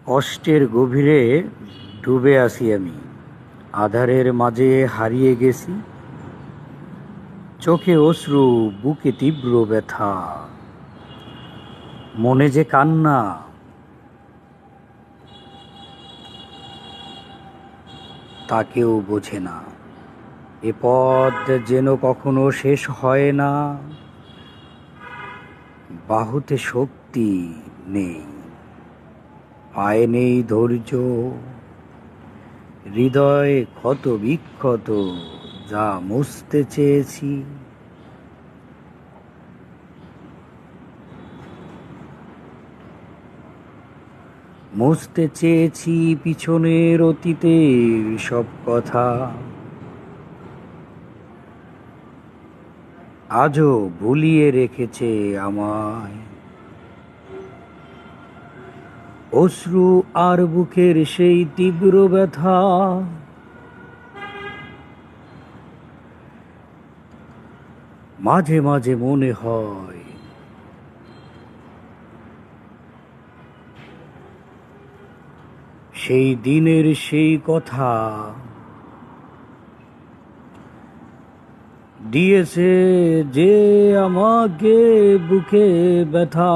কষ্টের গভীরে ডুবে আছি আমি, আঁধারের মাঝে হারিয়ে গেছি। চোখে অশ্রু, বুকে তীব্র ব্যথা, মনে যে কান্না, তা কেউ বোঝে না। এ পথ যেন কখনো শেষ হয় না, বাহুতে শক্তি নেই, পায়ে নেই ধৈর্য, হৃদয় ক্ষত বিক্ষত, যা মুছতে চেয়েছি। মুছতে চেয়েছি পিছনের অতীতের সব কথা, আজও ভুলিয়ে রেখেছে আমায়। অশ্রু আর বুকের সেই তীব্র ব্যথা, মাঝে মাঝে মনে হয় সেই দিনের সেই কথা, দিয়েছে যে আমাকে বুকে ব্যথা।